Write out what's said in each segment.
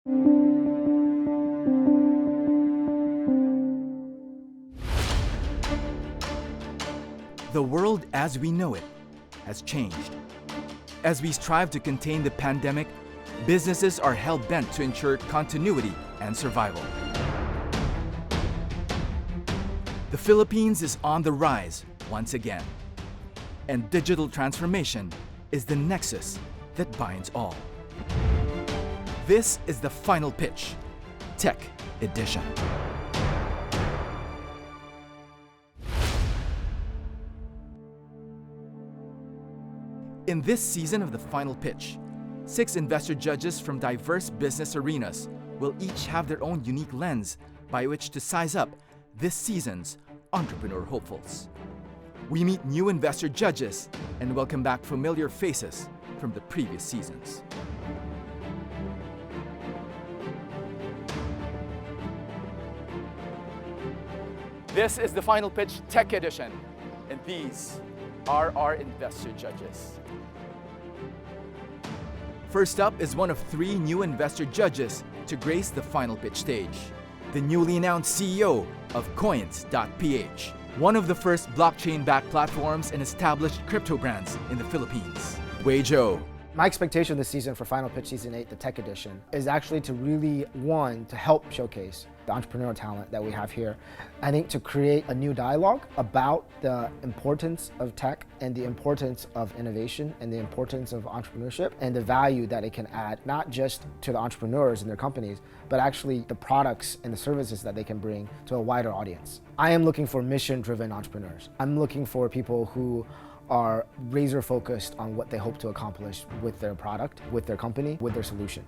The world as we know it has changed. As we strive to contain the pandemic, businesses are hell-bent to ensure continuity and survival. The Philippines is on the rise once again, and digital transformation is the nexus that binds all. This is the final pitch, Tech Edition. In this season of the final pitch, 6 investor judges from diverse business arenas will each have their own unique lens by which to size up this season's entrepreneur hopefuls. We meet new investor judges and welcome back familiar faces from the previous seasons. This is the final pitch Tech Edition, and these are our investor judges. First up is one of 3 new investor judges to grace the final pitch stage. The newly announced CEO of Coins.ph, one of the first blockchain-backed platforms and established crypto brands in the Philippines. Wei Zhou. My expectation this season for Final Pitch Season 8, the Tech Edition, is actually to really, to help showcase the entrepreneurial talent that we have here. I think to create a new dialogue about the importance of tech and the importance of innovation and the importance of entrepreneurship and the value that it can add, not just to the entrepreneurs and their companies, but actually the products and the services that they can bring to a wider audience. I am looking for mission-driven entrepreneurs. I'm looking for people who are razor focused on what they hope to accomplish with their product, with their company, with their solution.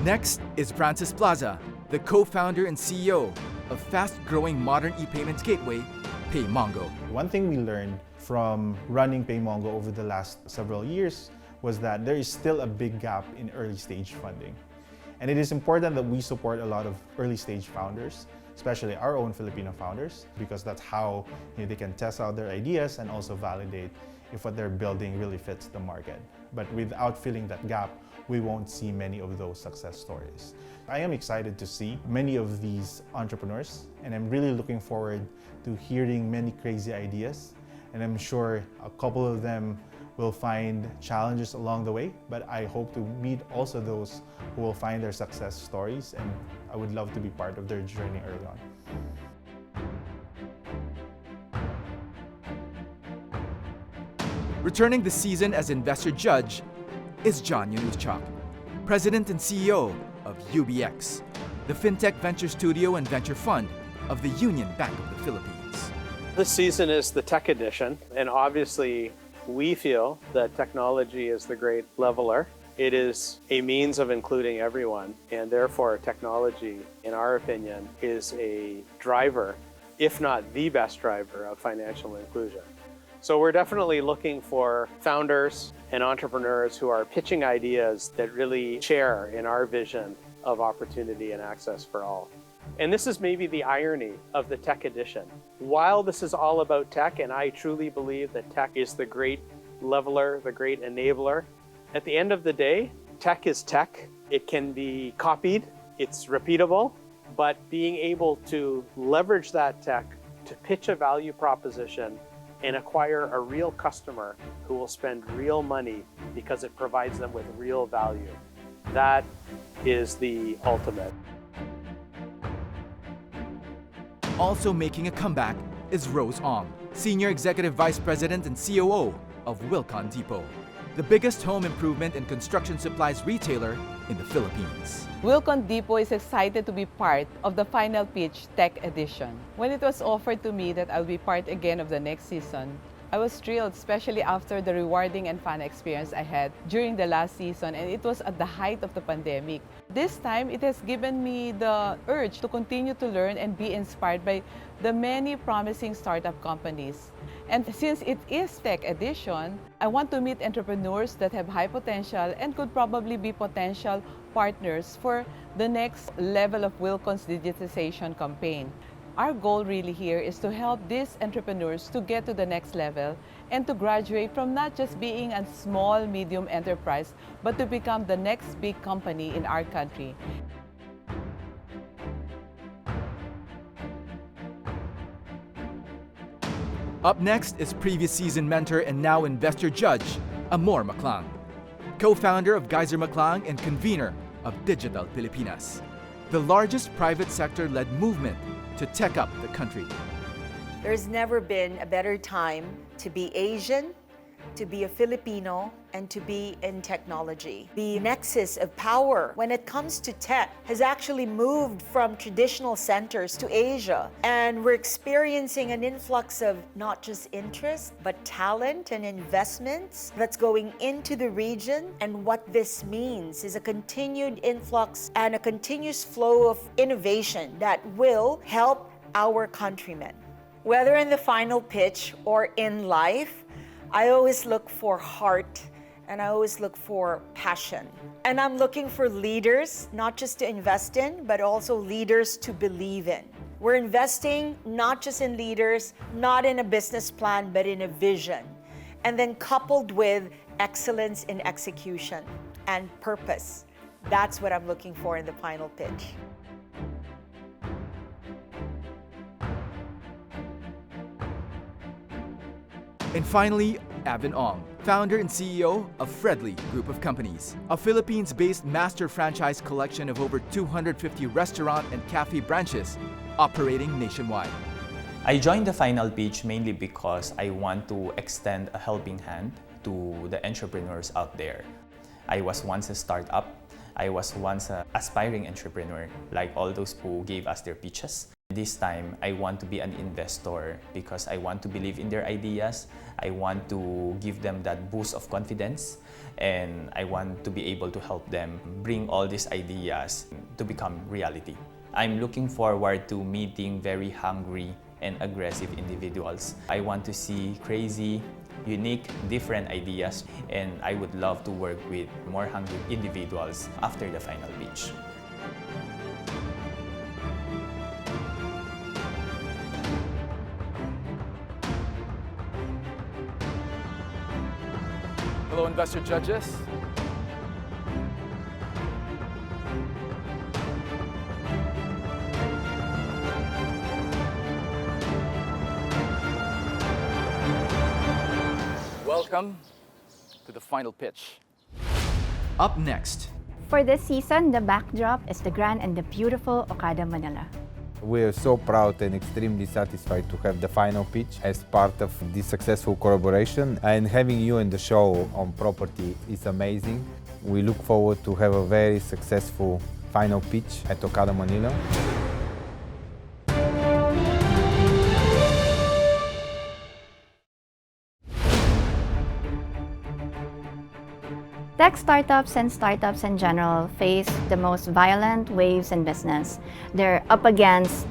Next is Francis Plaza, the co-founder and CEO of fast-growing modern e-payments gateway, PayMongo. One thing we learned from running PayMongo over the last several years was that there is still a big gap in early stage funding. And it is important that we support a lot of early stage founders, especially our own Filipino founders, because that's how they can test out their ideas and also validate if what they're building really fits the market. But without filling that gap, we won't see many of those success stories. I am excited to see many of these entrepreneurs, and I'm really looking forward to hearing many crazy ideas. And I'm sure a couple of them will find challenges along the way, but I hope to meet also those who will find their success stories, and I would love to be part of their journey early on. Returning this season as investor judge is John Yanuschak, President and CEO of UBX, the fintech venture studio and venture fund of the Union Bank of the Philippines. This season is the Tech Edition, and obviously we feel that technology is the great leveler. It is a means of including everyone, and therefore technology, in our opinion, is a driver, if not the best driver, of financial inclusion. So we're definitely looking for founders and entrepreneurs who are pitching ideas that really share in our vision of opportunity and access for all. And this is maybe the irony of the Tech Edition. While this is all about tech, and I truly believe that tech is the great leveler, the great enabler, at the end of the day, tech is tech. It can be copied, it's repeatable, but being able to leverage that tech to pitch a value proposition and acquire a real customer who will spend real money because it provides them with real value. That is the ultimate. Also making a comeback is Rose Ong, Senior Executive Vice President and COO of Wilcon Depot, the biggest home improvement and construction supplies retailer in the Philippines. Wilcon Depot is excited to be part of the Final Pitch Tech Edition. When it was offered to me that I'll be part again of the next season, I was thrilled, especially after the rewarding and fun experience I had during the last season, and it was at the height of the pandemic. This time, it has given me the urge to continue to learn and be inspired by the many promising startup companies. And since it is Tech Edition, I want to meet entrepreneurs that have high potential and could probably be potential partners for the next level of Wilcon's digitization campaign. Our goal really here is to help these entrepreneurs to get to the next level and to graduate from not just being a small, medium enterprise, but to become the next big company in our country. Up next is previous season mentor and now investor judge, Amor Maclang, co-founder of Geyser Maclang and convener of Digital Pilipinas, the largest private sector-led movement to tech up the country. There's never been a better time to be Asian, to be a Filipino, and to be in technology. The nexus of power when it comes to tech has actually moved from traditional centers to Asia. And we're experiencing an influx of not just interest, but talent and investments that's going into the region. And what this means is a continued influx and a continuous flow of innovation that will help our countrymen. Whether in the final pitch or in life, I always look for heart and I always look for passion. And I'm looking for leaders, not just to invest in, but also leaders to believe in. We're investing not just in leaders, not in a business plan, but in a vision. And then coupled with excellence in execution and purpose. That's what I'm looking for in the final pitch. And finally, Avin Ong, founder and CEO of Fredly Group of Companies, a Philippines-based master franchise collection of over 250 restaurant and cafe branches operating nationwide. I joined the final pitch mainly because I want to extend a helping hand to the entrepreneurs out there. I was once a startup. I was once an aspiring entrepreneur, like all those who gave us their pitches. This time, I want to be an investor because I want to believe in their ideas. I want to give them that boost of confidence, and I want to be able to help them bring all these ideas to become reality. I'm looking forward to meeting very hungry and aggressive individuals. I want to see crazy, unique, different ideas, and I would love to work with more hungry individuals after the final pitch. Hello, investor judges. Welcome to the final pitch. Up next, For this season, the backdrop is the grand and the beautiful Okada, Manila. We are so proud and extremely satisfied to have the final pitch as part of this successful collaboration, and having you in the show on property is amazing. We look forward to have a very successful final pitch at Okada, Manila. Tech startups and startups in general face the most violent waves in business. They're up against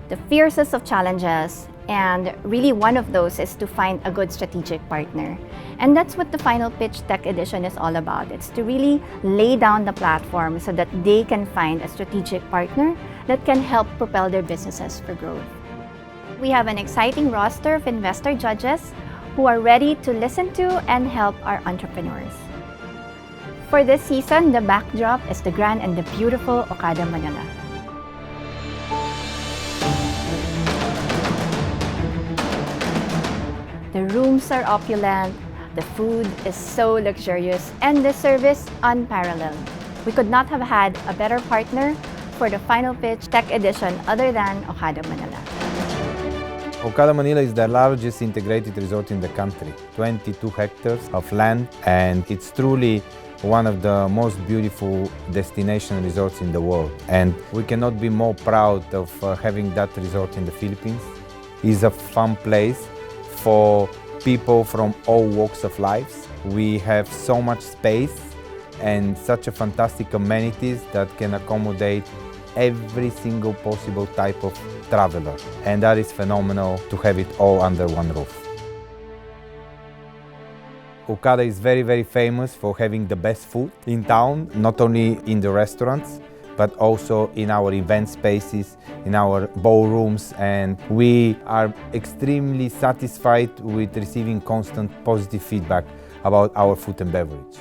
the fiercest of challenges, and really one of those is to find a good strategic partner. And that's what the Final Pitch Tech Edition is all about. It's to really lay down the platform so that they can find a strategic partner that can help propel their businesses for growth. We have an exciting roster of investor judges who are ready to listen to and help our entrepreneurs. For this season, the backdrop is the grand and the beautiful Okada, Manila. The rooms are opulent, the food is so luxurious, and the service unparalleled. We could not have had a better partner for the Final Pitch Tech Edition other than Okada, Manila. Okada, Manila is the largest integrated resort in the country, 22 hectares of land, and it's truly one of the most beautiful destination resorts in the world. And we cannot be more proud of having that resort in the Philippines. It's a fun place for people from all walks of life. We have so much space and such a fantastic amenities that can accommodate every single possible type of traveler. And that is phenomenal to have it all under one roof. Okada is very, very famous for having the best food in town, not only in the restaurants, but also in our event spaces, in our ballrooms, and we are extremely satisfied with receiving constant positive feedback about our food and beverage.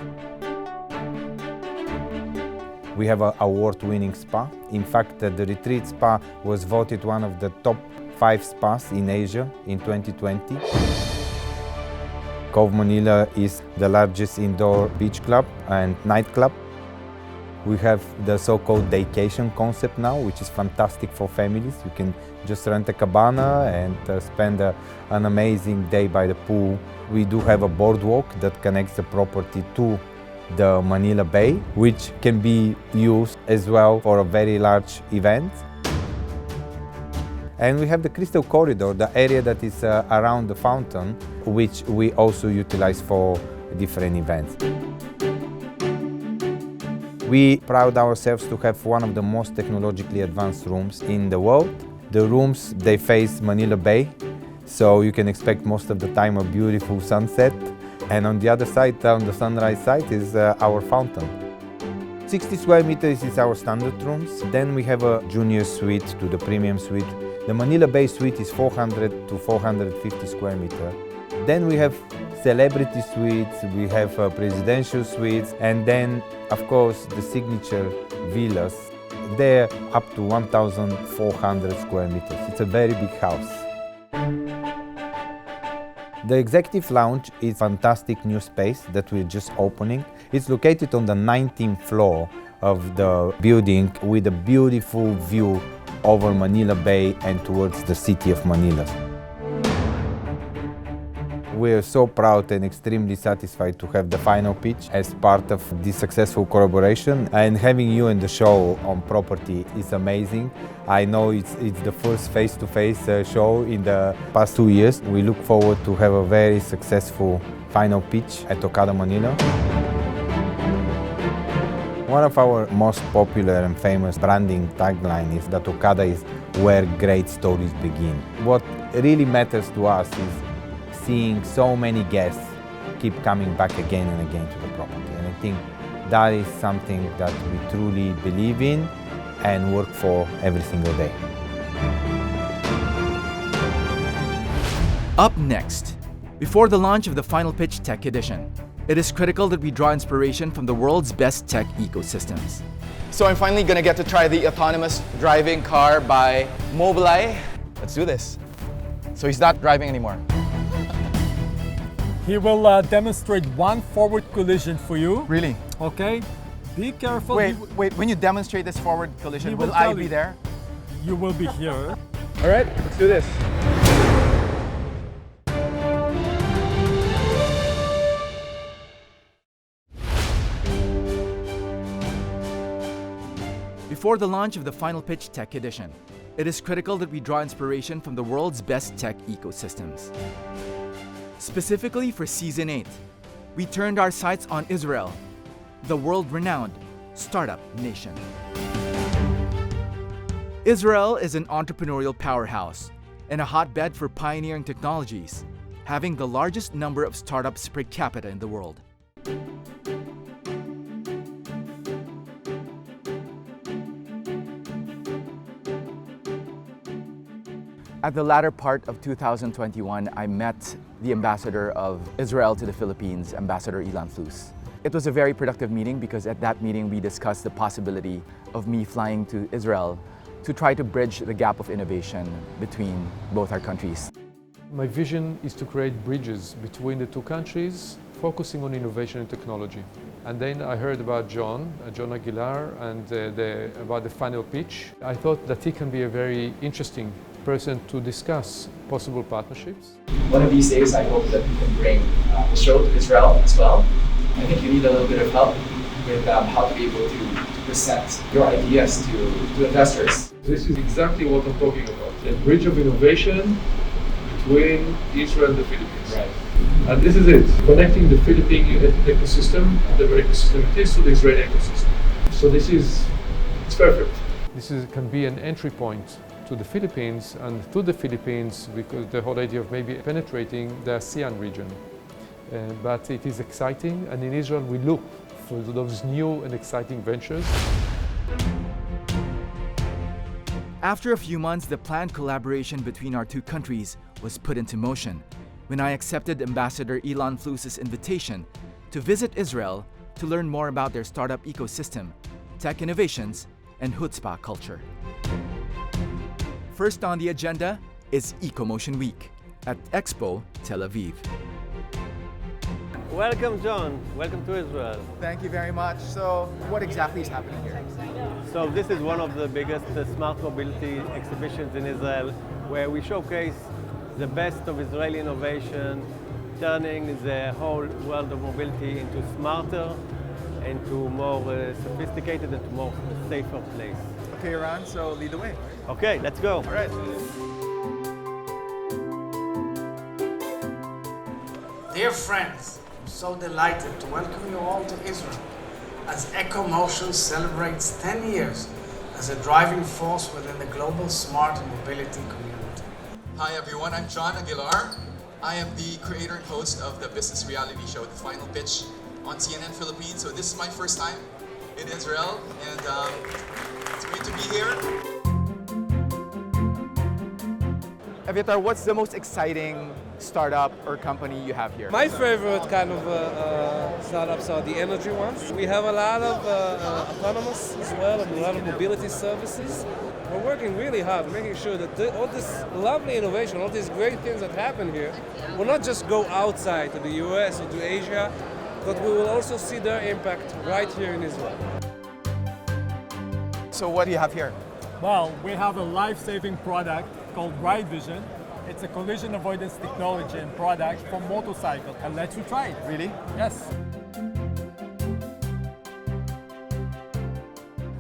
We have an award-winning spa. In fact, the Retreat Spa was voted one of the top 5 spas in Asia in 2020. Cove Manila is the largest indoor beach club and nightclub. We have the so-called daycation concept now, which is fantastic for families. You can just rent a cabana and spend an amazing day by the pool. We do have a boardwalk that connects the property to the Manila Bay, which can be used as well for a very large event. And we have the Crystal Corridor, the area that is around the fountain, which we also utilize for different events. We pride ourselves to have one of the most technologically advanced rooms in the world. The rooms, they face Manila Bay, so you can expect most of the time a beautiful sunset. And on the other side, on the sunrise side, is our fountain. 60 square meters is our standard rooms. Then we have a junior suite to the premium suite. The Manila Bay suite is 400 to 450 square meters. Then we have celebrity suites, we have presidential suites, and then, of course, the signature villas. They're up to 1,400 square meters. It's a very big house. The Executive Lounge is a fantastic new space that we're just opening. It's located on the 19th floor of the building with a beautiful view over Manila Bay and towards the city of Manila. We're so proud and extremely satisfied to have the final pitch as part of this successful collaboration, and having you in the show on property is amazing. I know it's the first face-to-face show in the past 2 years. We look forward to have a very successful final pitch at Okada Manila. One of our most popular and famous branding tagline is that Okada is where great stories begin. What really matters to us is seeing so many guests keep coming back again and again to the property. And I think that is something that we truly believe in and work for every single day. Up next, before the launch of the Final Pitch Tech Edition, it is critical that we draw inspiration from the world's best tech ecosystems. So I'm finally gonna get to try the autonomous driving car by Mobileye. Let's do this. So he's not driving anymore. He will demonstrate one forward collision for you. Really? Okay. Be careful. Wait, when you demonstrate this forward collision, will I be there? You will be here. All right, let's do this. Before the launch of the Final Pitch Tech Edition, it is critical that we draw inspiration from the world's best tech ecosystems. Specifically for Season 8, we turned our sights on Israel, the world-renowned startup nation. Israel is an entrepreneurial powerhouse and a hotbed for pioneering technologies, having the largest number of startups per capita in the world. At the latter part of 2021, I met the ambassador of Israel to the Philippines, Ambassador Ilan Flus. It was a very productive meeting because at that meeting we discussed the possibility of me flying to Israel to try to bridge the gap of innovation between both our countries. My vision is to create bridges between the two countries, focusing on innovation and technology. And then I heard about John Aguilar, and about the final pitch. I thought that he can be a very interesting person to discuss possible partnerships. One of these days I hope that we can bring the show to Israel as well. I think you need a little bit of help with how to be able to present your ideas to investors. This is exactly what I'm talking about, a bridge of innovation between Israel and the Philippines. Right. And this is it, connecting the Philippine ecosystem, whatever ecosystem it is, to the Israeli ecosystem. So it's perfect. This can be an entry point to the Philippines, and through the Philippines, because the whole idea of maybe penetrating the ASEAN region. But it is exciting, and in Israel we look for those new and exciting ventures. After a few months, the planned collaboration between our two countries was put into motion when I accepted Ambassador Ilan Flus's invitation to visit Israel to learn more about their startup ecosystem, tech innovations, and chutzpah culture. First on the agenda is Ecomotion Week at Expo Tel Aviv. Welcome, John. Welcome to Israel. Thank you very much. So, what exactly is happening here? So this is one of the biggest smart mobility exhibitions in Israel, where we showcase the best of Israeli innovation, turning the whole world of mobility into smarter, into more sophisticated, and to more safer place. Okay, Ron, so lead the way. Okay, let's go. All right. Dear friends, I'm so delighted to welcome you all to Israel as Ecomotion celebrates 10 years as a driving force within the global smart mobility community. Hi everyone, I'm John Aguilar. I am the creator and host of the business reality show, The Final Pitch, on CNN Philippines. So this is my first time in Israel, and it's great to be here. Aviatar, what's the most exciting startup or company you have here? My favorite kind of startups are the energy ones. We have a lot of autonomous as well, and a lot of mobility services. We're working really hard, making sure that all this lovely innovation, all these great things that happen here, will not just go outside to the US or to Asia, but we will also see their impact right here in Israel. So what do you have here? Well, we have a life-saving product called Ride Vision. It's a collision avoidance technology and product for motorcycle. And let you try it. Really? Yes.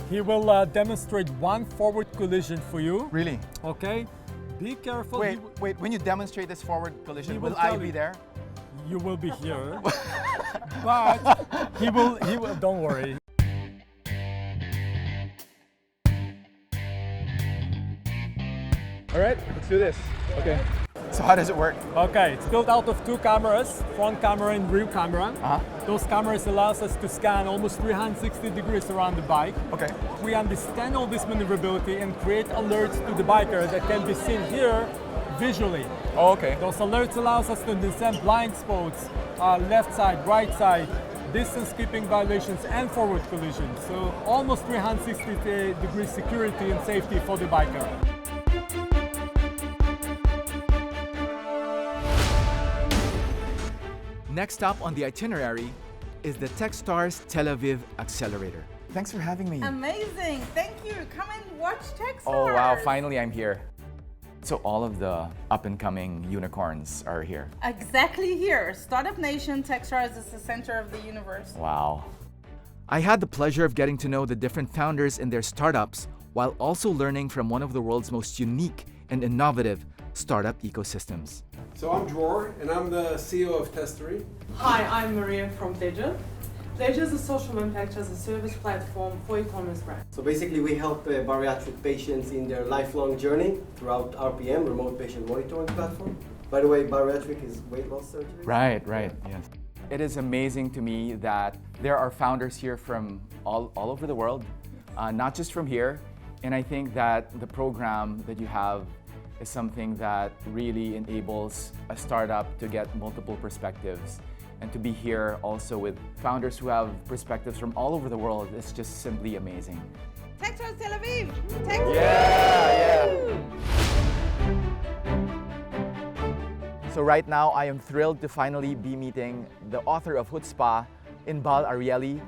He will demonstrate one forward collision for you. Really? Okay. Be careful. Wait, when you demonstrate this forward collision, will tell I be you. there? You will be here. But he will, don't worry. All right, let's do this. Okay. So how does it work? Okay, it's built out of two cameras, front camera and rear camera. Those cameras allows us to scan almost 360 degrees around the bike. Okay. We understand all this maneuverability and create alerts to the biker that can be seen here visually. Oh, okay. Those alerts allows us to understand blind spots, left side, right side, distance keeping violations and forward collisions. So almost 360 degree security and safety for the biker. Next up on the itinerary is the Techstars Tel Aviv Accelerator. Thanks for having me. Amazing, thank you. Come and watch Techstars. Oh wow, finally I'm here. So all of the up-and-coming unicorns are here. Exactly here. Startup Nation, Techstars is the center of the universe. Wow. I had the pleasure of getting to know the different founders in their startups while also learning from one of the world's most unique and innovative startup ecosystems. So I'm Dror, and I'm the CEO of Testery. Hi, I'm Maria from Pledger. Pledger is a social impact as a service platform for e-commerce brands. So basically we help bariatric patients in their lifelong journey throughout RPM, remote patient monitoring platform. By the way, bariatric is weight loss surgery. Right, yes. It is amazing to me that there are founders here from all over the world, not just from here. And I think that the program that you have is something that really enables a startup to get multiple perspectives. And to be here also with founders who have perspectives from all over the world is just simply amazing. Techstars Tel Aviv! Techstars! Yeah! So right now I am thrilled to finally be meeting the author of Chutzpah, Inbal Arieli.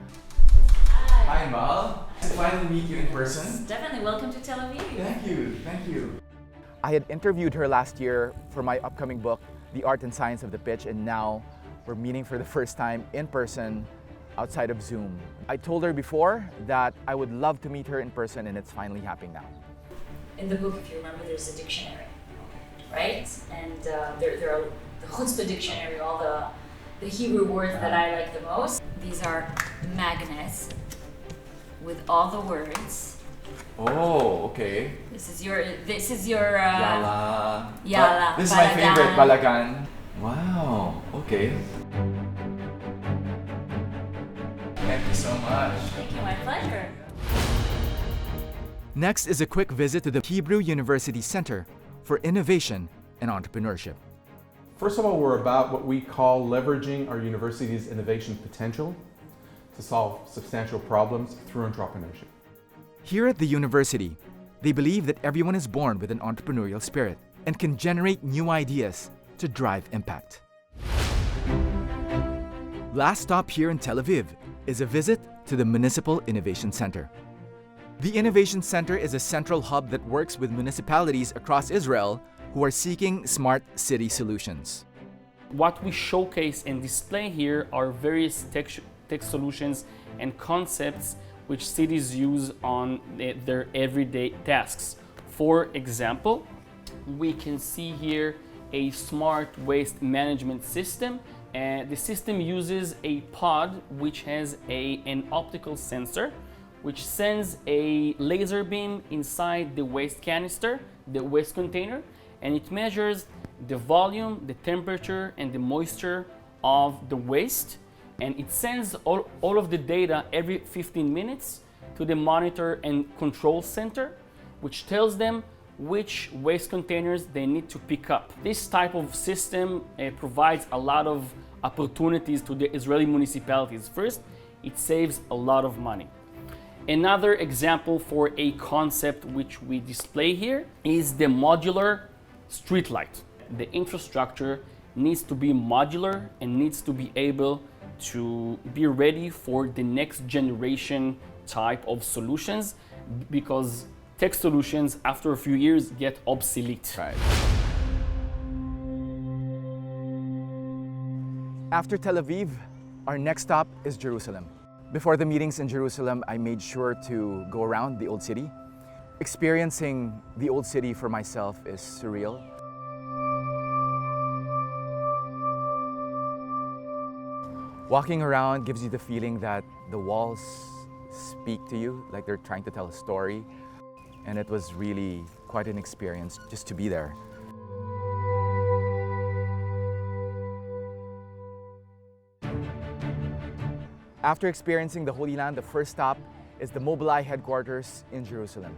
Hi Inbal. To finally meet you in person. Definitely, welcome to Tel Aviv. Thank you. I had interviewed her last year for my upcoming book, The Art and Science of the Pitch, and now we're meeting for the first time in person outside of Zoom. I told her before that I would love to meet her in person, and it's finally happening now. In the book, if you remember, there's a dictionary, right? And there are the Chutzpah dictionary, all the Hebrew words that I like the most. These are magnets with all the words. Oh, okay. This is your Yala. Yala. This is my favorite, Balagan. Wow, okay. Thank you so much. Thank you, my pleasure. Next is a quick visit to the Hebrew University Center for Innovation and Entrepreneurship. First of all, we're about what we call leveraging our university's innovation potential to solve substantial problems through entrepreneurship. Here at the university, they believe that everyone is born with an entrepreneurial spirit and can generate new ideas to drive impact. Last stop here in Tel Aviv is a visit to the Municipal Innovation Center. The Innovation Center is a central hub that works with municipalities across Israel who are seeking smart city solutions. What we showcase and display here are various tech solutions and concepts which cities use on their everyday tasks. For example, we can see here a smart waste management system. The system uses a pod which has an optical sensor which sends a laser beam inside the waste canister, the waste container, and it measures the volume, the temperature, and the moisture of the waste. And it sends all of the data every 15 minutes to the monitor and control center, which tells them which waste containers they need to pick up. This type of system provides a lot of opportunities to the Israeli municipalities. First, it saves a lot of money. Another example for a concept which we display here is the modular streetlight. The infrastructure needs to be modular and needs to be able to be ready for the next generation type of solutions, because tech solutions after a few years get obsolete. Right. After Tel Aviv, our next stop is Jerusalem. Before the meetings in Jerusalem, I made sure to go around the old city. Experiencing the old city for myself is surreal. Walking around gives you the feeling that the walls speak to you, like they're trying to tell a story. And it was really quite an experience just to be there. After experiencing the Holy Land, the first stop is the Mobileye headquarters in Jerusalem.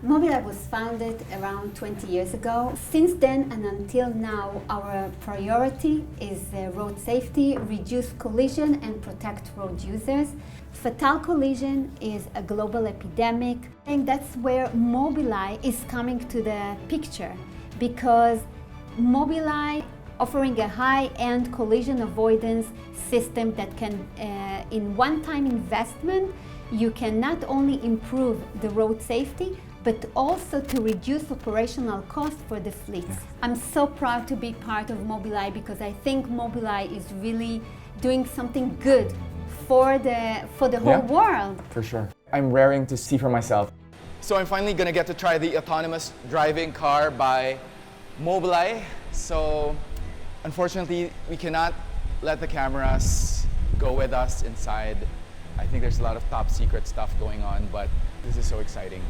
Mobileye was founded around 20 years ago. Since then and until now, our priority is road safety, reduce collision and protect road users. Fatal collision is a global epidemic, and that's where Mobileye is coming to the picture, because Mobileye offering a high-end collision avoidance system that can, in one-time investment, you can not only improve the road safety, but also to reduce operational costs for the fleets. I'm so proud to be part of Mobileye because I think Mobileye is really doing something good for the whole world. For sure. I'm raring to see for myself. So I'm finally gonna get to try the autonomous driving car by Mobileye. So unfortunately, we cannot let the cameras go with us inside. I think there's a lot of top secret stuff going on, but this is so exciting.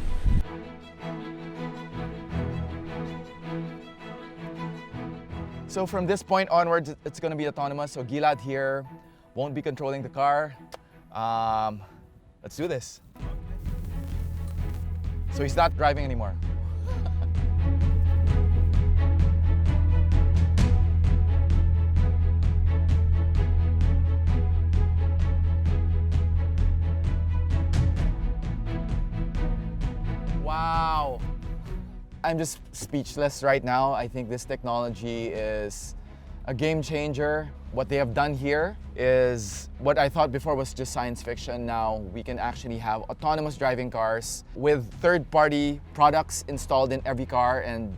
So from this point onwards, it's going to be autonomous. So Gilad here won't be controlling the car. Let's do this. So he's not driving anymore. Wow. I'm just speechless right now. I think this technology is a game changer. What they have done here is what I thought before was just science fiction. Now we can actually have autonomous driving cars with third-party products installed in every car, and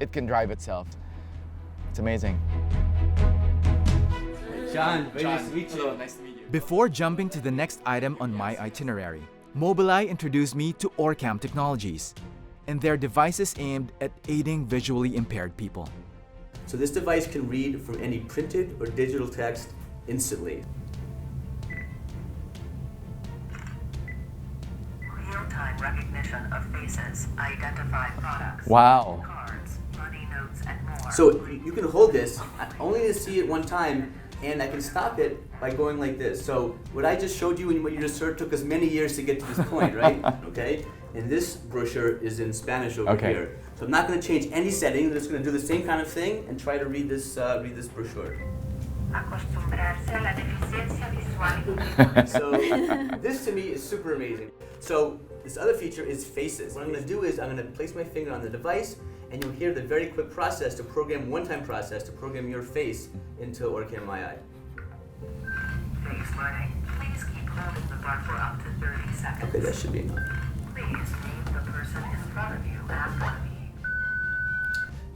it can drive itself. It's amazing. John, very nice to meet you. Hello, nice to meet you. Before jumping to the next item on my itinerary, Mobileye introduced me to Orcam Technologies and their devices aimed at aiding visually impaired people. So this device can read from any printed or digital text instantly. Real-time recognition of faces, identify products, Wow. cards, money notes, and more. So you can hold this only to see it one time and I can stop it by going like this. So what I just showed you and what you just heard took us many years to get to this point, right? Okay? And this brochure is in Spanish over here. So I'm not going to change any setting. I'm just going to do the same kind of thing and try to read this brochure. So this to me is super amazing. So this other feature is faces. What I'm going to do is I'm going to place my finger on the device, and you'll hear the very quick process to program, one-time process to program your face into Orca My Eye. Face learning. Please keep holding the bar for up to 30 seconds. Okay, that should be enough. Please name the person in front of you after me.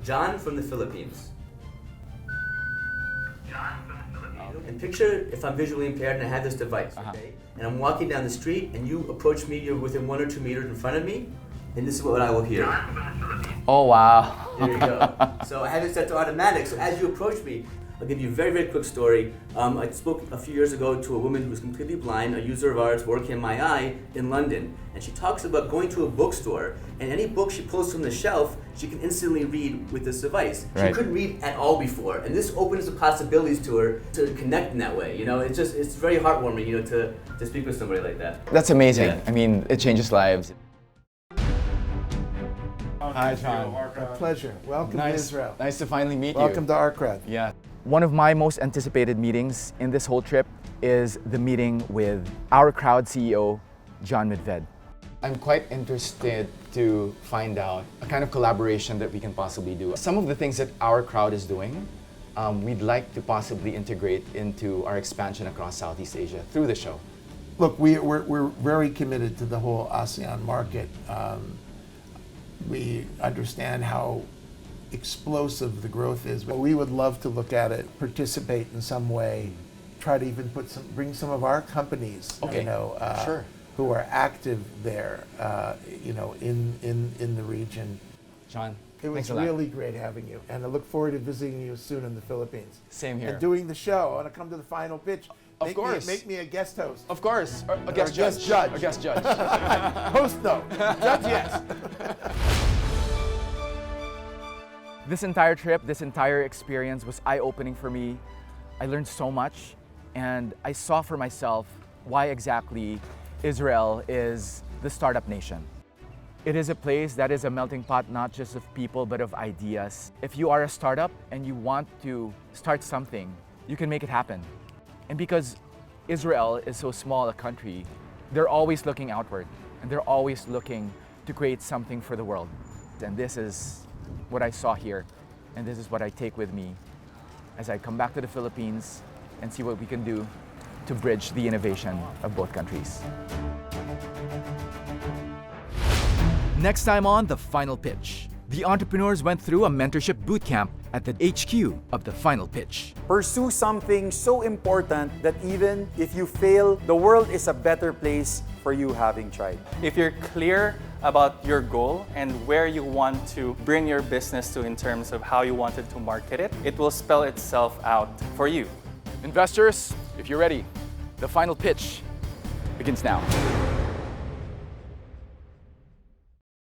John from the Philippines. John from the Philippines. And picture if I'm visually impaired and I have this device, okay? And I'm walking down the street and you approach me, you're within 1 or 2 meters in front of me, and this is what I will hear. Oh, wow. There you go. So I have it set to automatic, so as you approach me, I'll give you a very, very quick story. I spoke a few years ago to a woman who was completely blind, a user of ours working in My Eye in London. And she talks about going to a bookstore, and any book she pulls from the shelf, she can instantly read with this device. She couldn't read at all before, and this opens the possibilities to her to connect in that way. You know, it's very heartwarming, you know, to speak with somebody like that. That's amazing. Yeah. I mean, it changes lives. Hi, John. A pleasure. Welcome to Israel. Nice to finally meet you. Welcome to ArcRad. Yeah. One of my most anticipated meetings in this whole trip is the meeting with our crowd CEO, John Medved. I'm quite interested to find out a kind of collaboration that we can possibly do. Some of the things that our crowd is doing, we'd like to possibly integrate into our expansion across Southeast Asia through the show. Look, we're very committed to the whole ASEAN market. We understand how explosive the growth is, but we would love to look at it, participate in some way, try to even bring some of our companies, you know, who are active there, you know, in the region. John, it was really great having you, and I look forward to visiting you soon in the Philippines. Same here. And doing the show. I want to come to the final pitch. Of course. Make me a guest host. Of course. A guest judge. A guest judge. Host, no. Judge, yes. This entire trip, this entire experience was eye-opening for me. I learned so much, and I saw for myself why exactly Israel is the startup nation. It is a place that is a melting pot not just of people, but of ideas. If you are a startup and you want to start something, you can make it happen. And because Israel is so small a country, they're always looking outward, and they're always looking to create something for the world. And this is what I saw here, and this is what I take with me as I come back to the Philippines and see what we can do to bridge the innovation of both countries. Next time on The Final Pitch, the entrepreneurs went through a mentorship bootcamp at the HQ of The Final Pitch. Pursue something so important that even if you fail, the world is a better place for you having tried. If you're clear about your goal and where you want to bring your business to in terms of how you wanted to market it, it will spell itself out for you. Investors, if you're ready, The Final Pitch begins now.